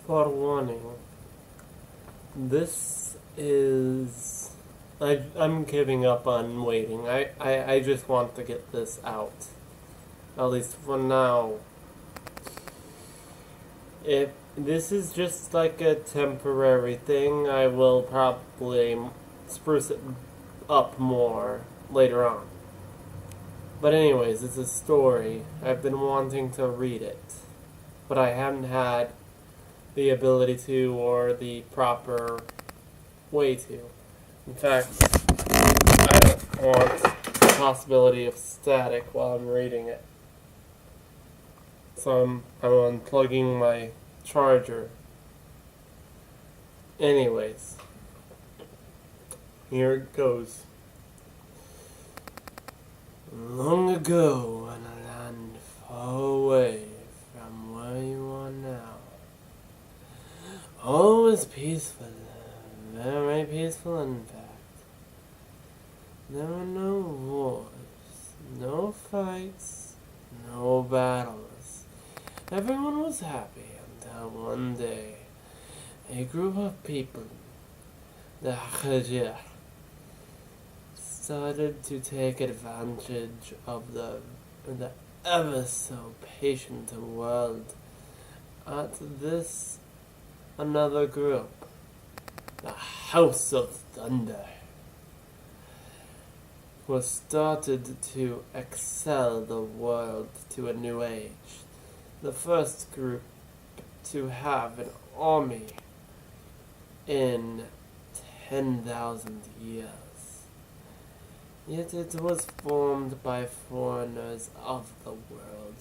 Forewarning. This is... I'm giving up on waiting. I just want to get this out. At least for now. If this is just like a temporary thing, I will probably spruce it up more later on. But anyways, it's a story. I've been wanting to read it, but I haven't had the ability to or the proper way to. In fact, I don't want the possibility of static while I'm reading it. So I'm unplugging my charger. Anyways, here it goes. Long ago, in a land far away from where you are now, all was peaceful, very peaceful in fact. There were no wars, no fights, no battles. Everyone was happy until one day, a group of people, the Khajir, started to take advantage of the ever so patient world. At this, another group, the House of Thunder, was started to excel the world to a new age. The first group to have an army in 10,000 years. Yet it was formed by foreigners of the world.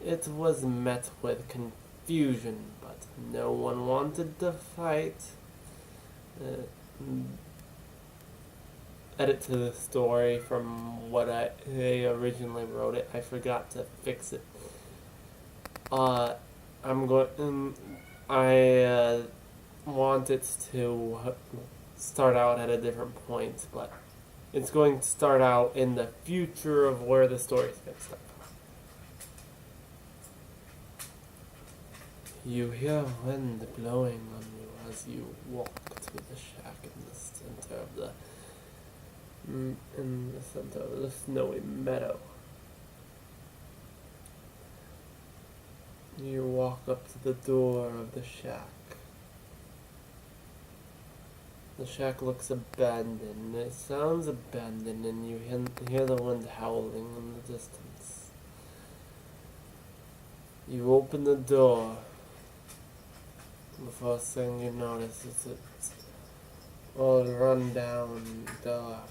It was met with confusion, but no one wanted to fight. Edit to the story from what I originally wrote it. I forgot to fix it. I want it to start out at a different point, but it's going to start out in the future of where the story is going to start. You hear wind blowing on you as you walk to the shack in the center of the snowy meadow. You walk up to the door of the shack. The shack looks abandoned. It sounds abandoned, and you hear the wind howling in the distance. You open the door. The first thing you notice is it's all run down, dark.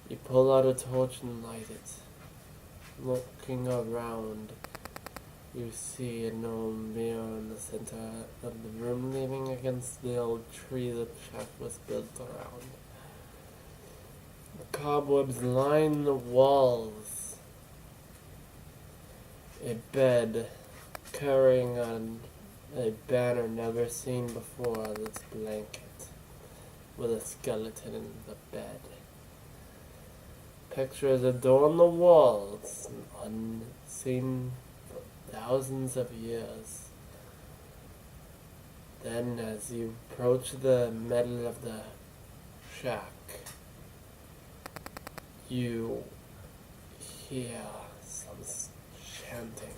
You pull out a torch and light it. Looking around, you see an old mirror in the center of the room, leaning against the old tree the shack was built around. The cobwebs line the walls. A bed carrying on a banner never seen before, this blanket with a skeleton in the bed. Pictures adorn the walls, unseen for thousands of years. Then, as you approach the middle of the shack, you hear some chanting.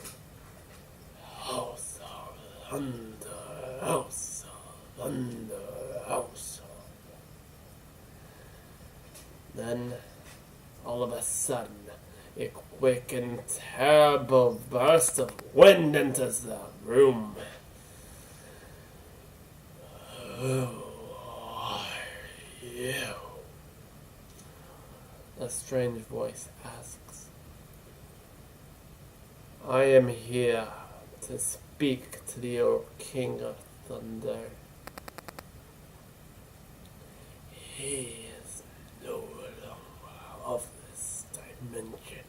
House of Thunder, House of Thunder, House of... Then, all of a sudden, a quick and terrible burst of wind enters the room. Who are you? A strange voice asks. I am here to speak to the old King of Thunder. He is no longer of this dimension.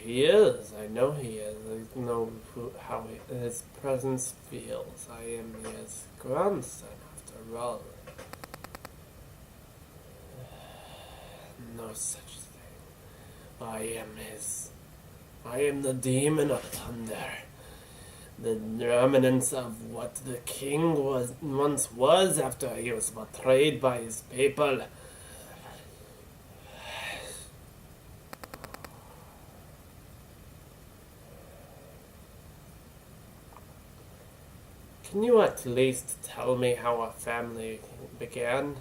He is. I know he is. I know how his presence feels. I am his grandson, after all. No such thing. I am his I am the demon of thunder, the remnants of what the king once was after he was betrayed by his people. Can you at least tell me how our family began?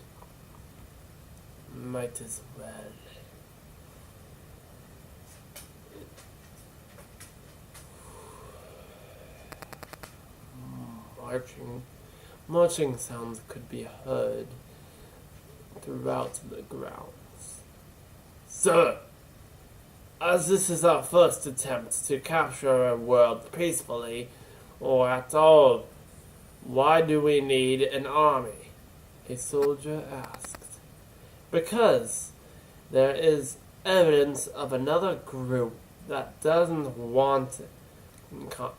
Might as well. Marching sounds could be heard throughout the grounds. Sir, as this is our first attempt to capture a world peacefully, or at all, why do we need an army? A soldier asked. Because there is evidence of another group that doesn't want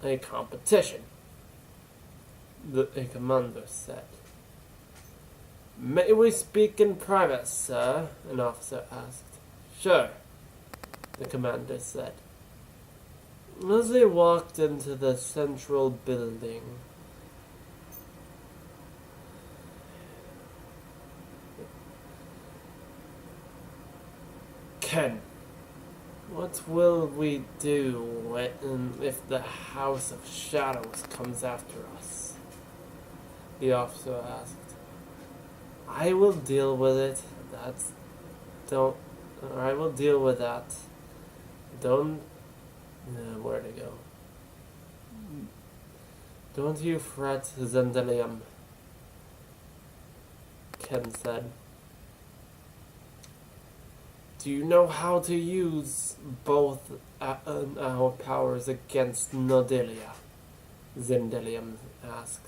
a competition, a commander said. May we speak in private, sir? An officer asked. Sure, the commander said. As they walked into the central building, Ken, what will we do if the House of Shadows comes after us? The officer asked. I will deal with it. I will deal with that. Where to go? Don't you fret, Zendalium, Ken said. Do you know how to use both our powers against Nodelia? Zendalium asked.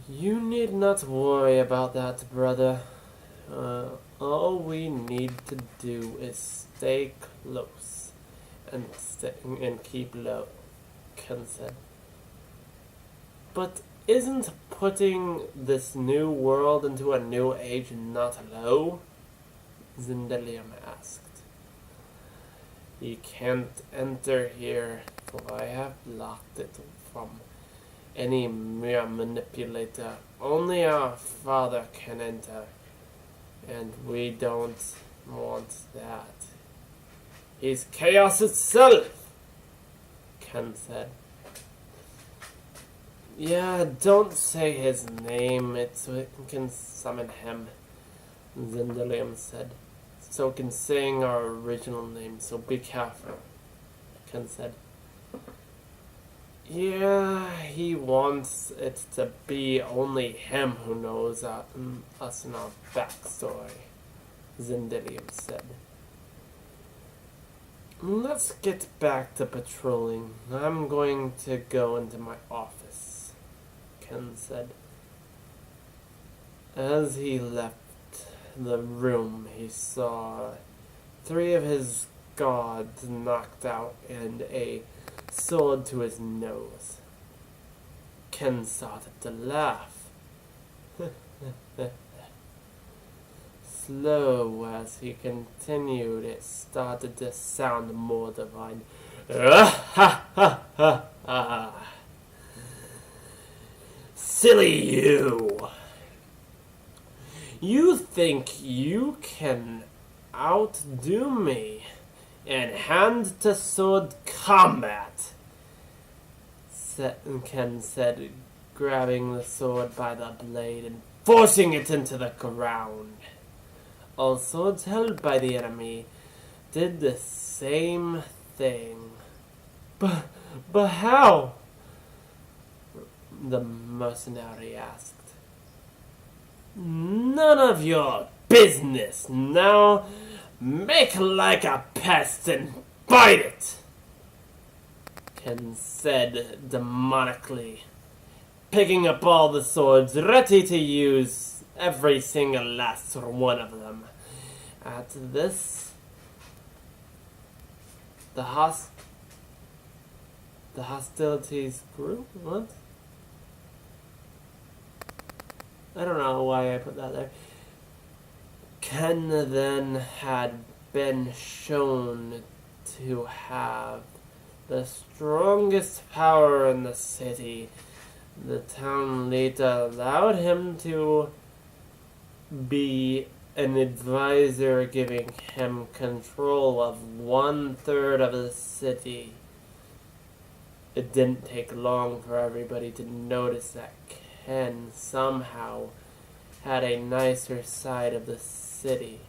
You need not worry about that, brother. All we need to do is stay close and keep low, Ken said. But isn't putting this new world into a new age not low? Zendalium asked. You can't enter here, for I have blocked it from any mere manipulator. Only our father can enter, and we don't want that. He's chaos itself, Ken said. Yeah, don't say his name, it can summon him, Zendalium said. So can saying our original name, so be careful, Ken said. Yeah, he wants it to be only him who knows us and our backstory, Zendalium said. Let's get back to patrolling. I'm going to go into my office, Ken said. As he left the room, he saw 3 of his guards knocked out and a sword to his nose. Ken started to laugh. Slow as he continued, it started to sound more divine. Silly you! You think you can outdo me in hand-to-sword combat? Ken said, grabbing the sword by the blade and forcing it into the ground. All swords held by the enemy did the same thing. But how? The mercenary asked. None of your business. Now make like a pest and bite it, Ken said demonically, picking up all the swords, ready to use every single last one of them. At this, the hostilities grew? What? I don't know why I put that there. Ken then had been shown to have the strongest power in the city. The town leader allowed him to be an advisor, giving him control of 1/3 of the city. It didn't take long for everybody to notice that Ken somehow had a nicer side of the city.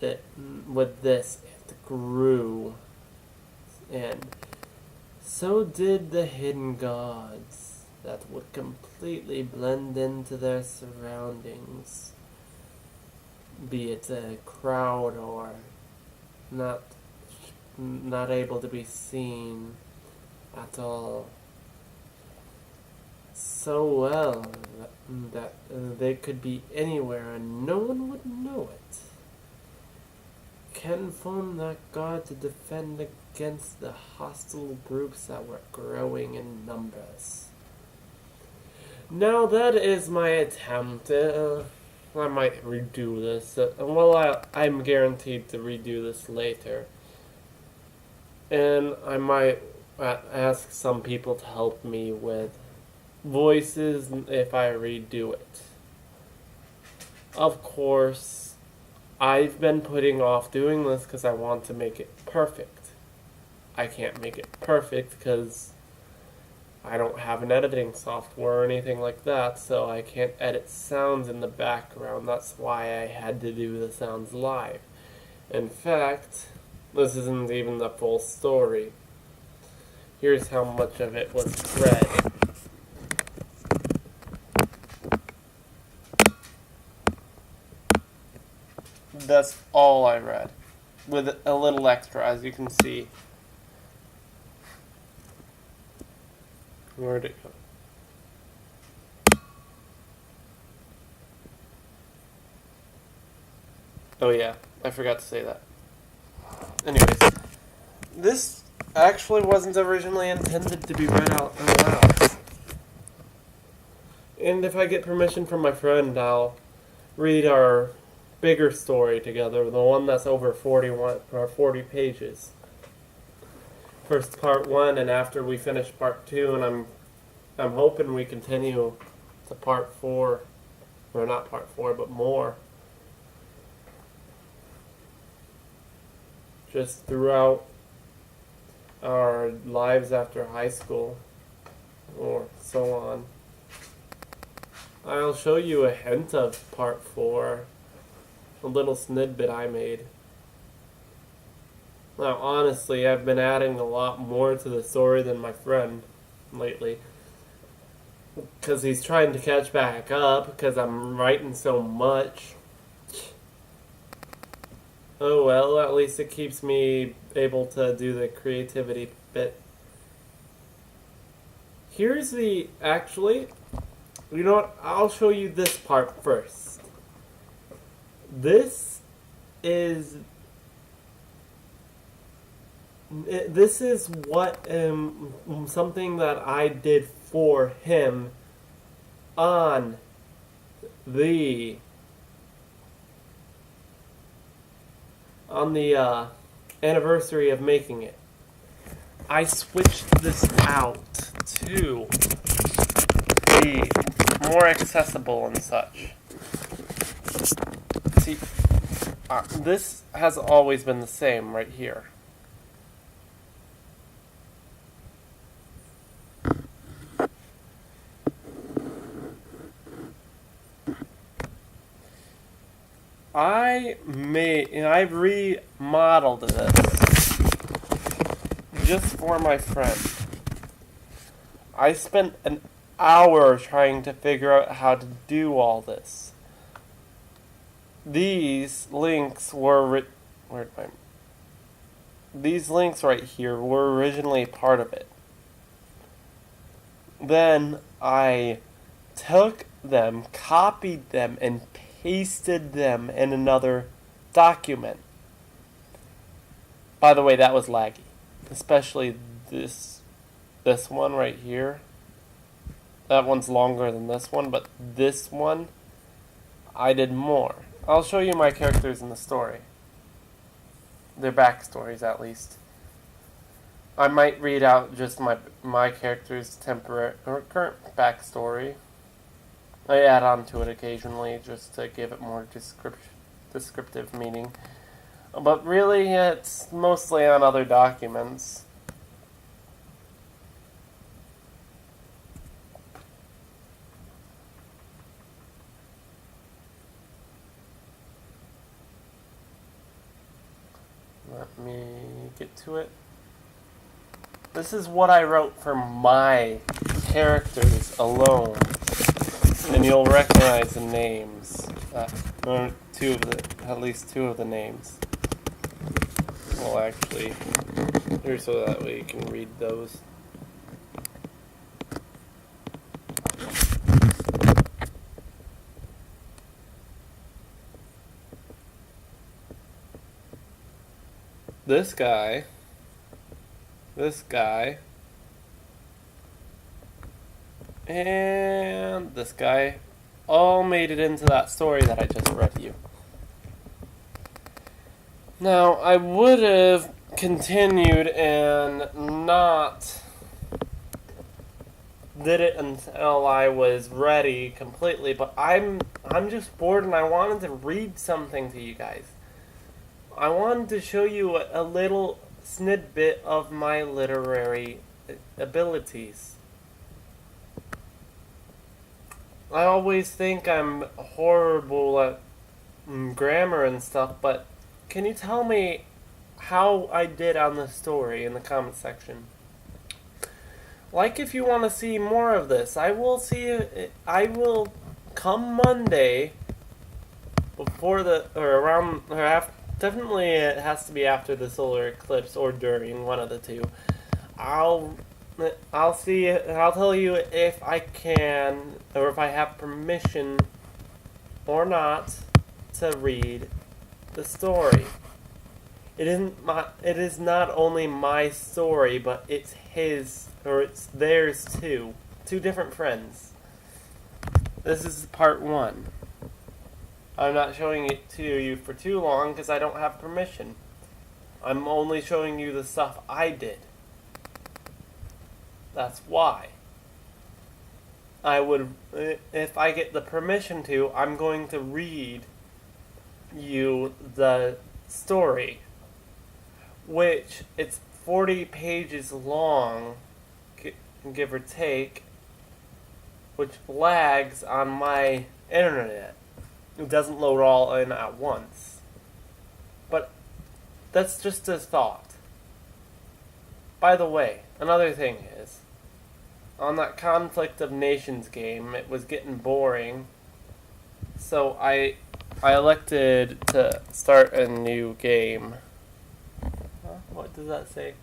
With this, it grew, and so did the hidden gods that would completely blend into their surroundings, be it a crowd or not able to be seen at all. So well that they could be anywhere and no one would know it. Ken formed that god to defend against the hostile groups that were growing in numbers. Now that is my attempt. I might redo this. I'm guaranteed to redo this later. And I might ask some people to help me with voices if I redo it. Of course, I've been putting off doing this because I want to make it perfect. I can't make it perfect because I don't have an editing software or anything like that, so I can't edit sounds in the background. That's why I had to do the sounds live. In fact, this isn't even the full story. Here's how much of it was read. That's all I read, with a little extra, as you can see. Where'd it go? Oh yeah, I forgot to say that. Anyways, this actually wasn't originally intended to be read out loud. And if I get permission from my friend, I'll read our bigger story together, the one that's over 40 pages. First part 1, and after we finish part 2, and I'm hoping we continue to part 4, or not part 4, but more. Just throughout our lives after high school, or so on. I'll show you a hint of part 4, a little snippet I made. Now, honestly, I've been adding a lot more to the story than my friend lately, because he's trying to catch back up, because I'm writing so much. Oh well, at least it keeps me able to do the creativity bit. Here's the, actually, you know what, I'll show you this part first. This is what something that I did for him on the anniversary of making it. I switched this out to be more accessible and such. See, this has always been the same right here. I remodeled this just for my friend. I spent an hour trying to figure out how to do all this. These links were these links right here were originally part of it. Then I took them, copied them, and pasted them in another document. By the way, that was laggy. Especially this one right here. That one's longer than this one, but this one, I did more. I'll show you my characters in the story. their backstories at least. I might read out just my character's temporary or current backstory. I add on to it occasionally just to give it more descriptive meaning. But really, it's mostly on other documents. Let me get to it. This is what I wrote for my characters alone. And you'll recognize the names. Or at least two of the names. Well, actually, here so that way you can read those. This guy, and this guy all made it into that story that I just read you. Now, I would have continued and not did it until I was ready completely, but I'm just bored and I wanted to read something to you guys. I wanted to show you a little snippet of my literary abilities. I always think I'm horrible at grammar and stuff, but can you tell me how I did on the story in the comment section? Like, if you want to see more of this, I will come Monday before definitely it has to be after the solar eclipse or during, one of the two. I'll tell you if I can, or if I have permission or not to read the story. It is not only my story, but it's theirs too. Two different friends. This is part 1. I'm not showing it to you for too long because I don't have permission. I'm only showing you the stuff I did. That's why. If I get the permission to, I'm going to read you the story, which it's 40 pages long, give or take, which lags on my internet. It doesn't load all in at once. But that's just a thought. By the way, another thing is, on that Conflict of Nations game, it was getting boring, so I elected to start a new game. What does that say?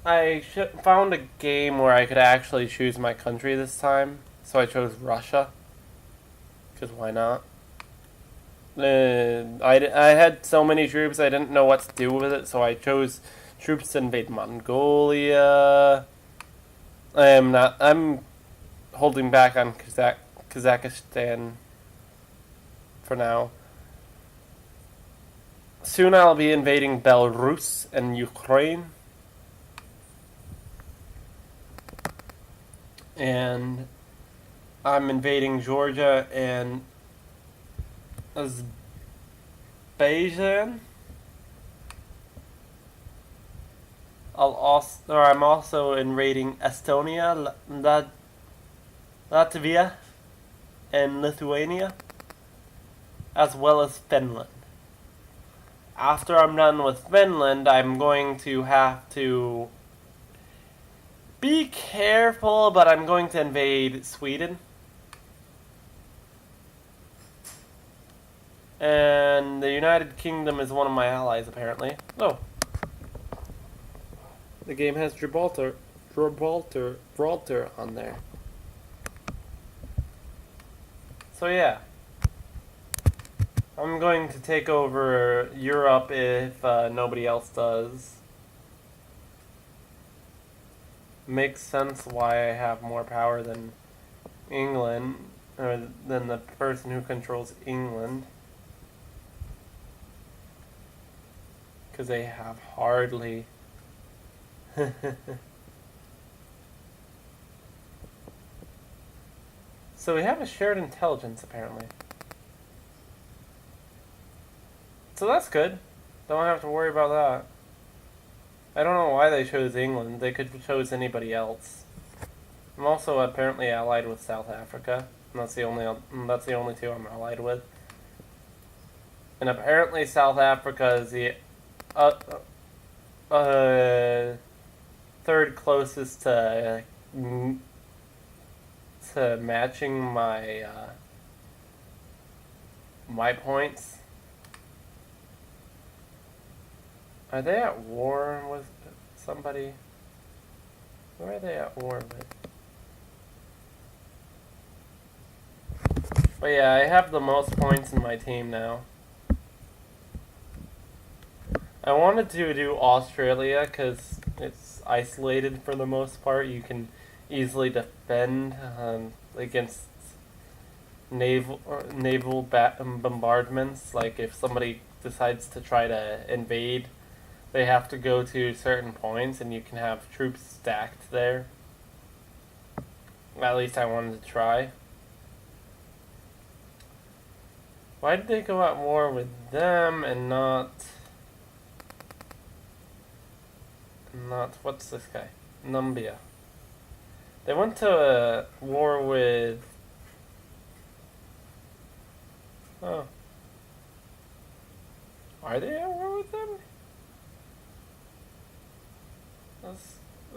I found a game where I could actually choose my country this time, so I chose Russia. Because why not? I had so many troops, I didn't know what to do with it, so I chose troops to invade Mongolia. I'm holding back on Kazakhstan for now. Soon I'll be invading Belarus and Ukraine. And I'm invading Georgia and Azerbaijan. I'm also invading Estonia, Latvia, and Lithuania, as well as Finland. After I'm done with Finland, I'm going to have to be careful, but I'm going to invade Sweden. And the United Kingdom is one of my allies, apparently. Oh. The game has Gibraltar on there. So yeah. I'm going to take over Europe if nobody else does. Makes sense why I have more power than England, or than the person who controls England. Because they have hardly... So we have a shared intelligence, apparently. So that's good. Don't have to worry about that. I don't know why they chose England. They could have chose anybody else. I'm also apparently allied with South Africa. And that's the only two I'm allied with. And apparently South Africa is the third closest to matching my my points. Are they at war with somebody? Who are they at war with? But yeah, I have the most points in my team now. I wanted to do Australia because it's isolated for the most part. You can easily defend against naval bombardments. Like if somebody decides to try to invade, they have to go to certain points, and you can have troops stacked there. At least I wanted to try. Why did they go at war with them and not what's this guy? Nambia. They went to war with... Oh. Are they at war with them?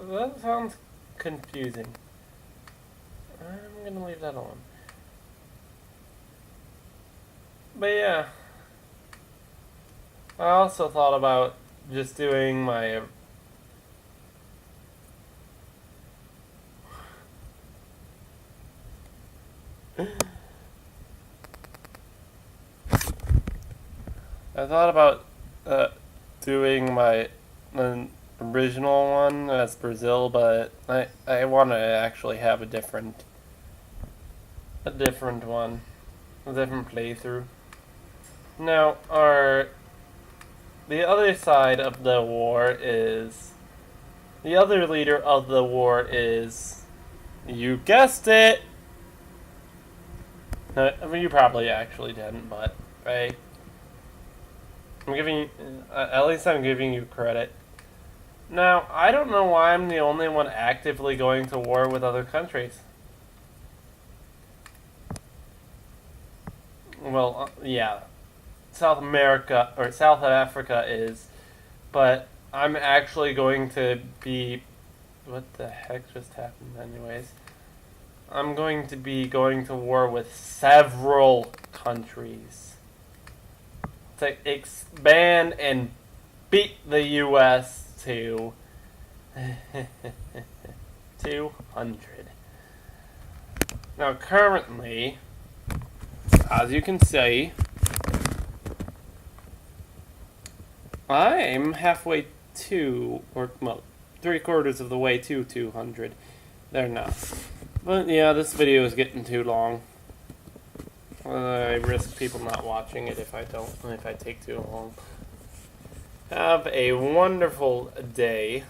That sounds confusing. I'm gonna leave that alone. But yeah. I also thought about just doing my... I thought about doing my original one as Brazil, but I want to actually have a different one, a different playthrough. Now, the other side of the war is, the other leader of the war is, you guessed it. I mean, you probably actually didn't, but right. At least I'm giving you credit. Now, I don't know why I'm the only one actively going to war with other countries. Well, yeah. South America, or South Africa is, but I'm actually going to be... What the heck just happened anyways? I'm going to be going to war with several countries to expand and beat the U.S. to 200. Now, currently, as you can see, I'm halfway to, or, well, 3/4 of the way to 200. There now. But yeah, this video is getting too long. I risk people not watching it if I take too long. Have a wonderful day.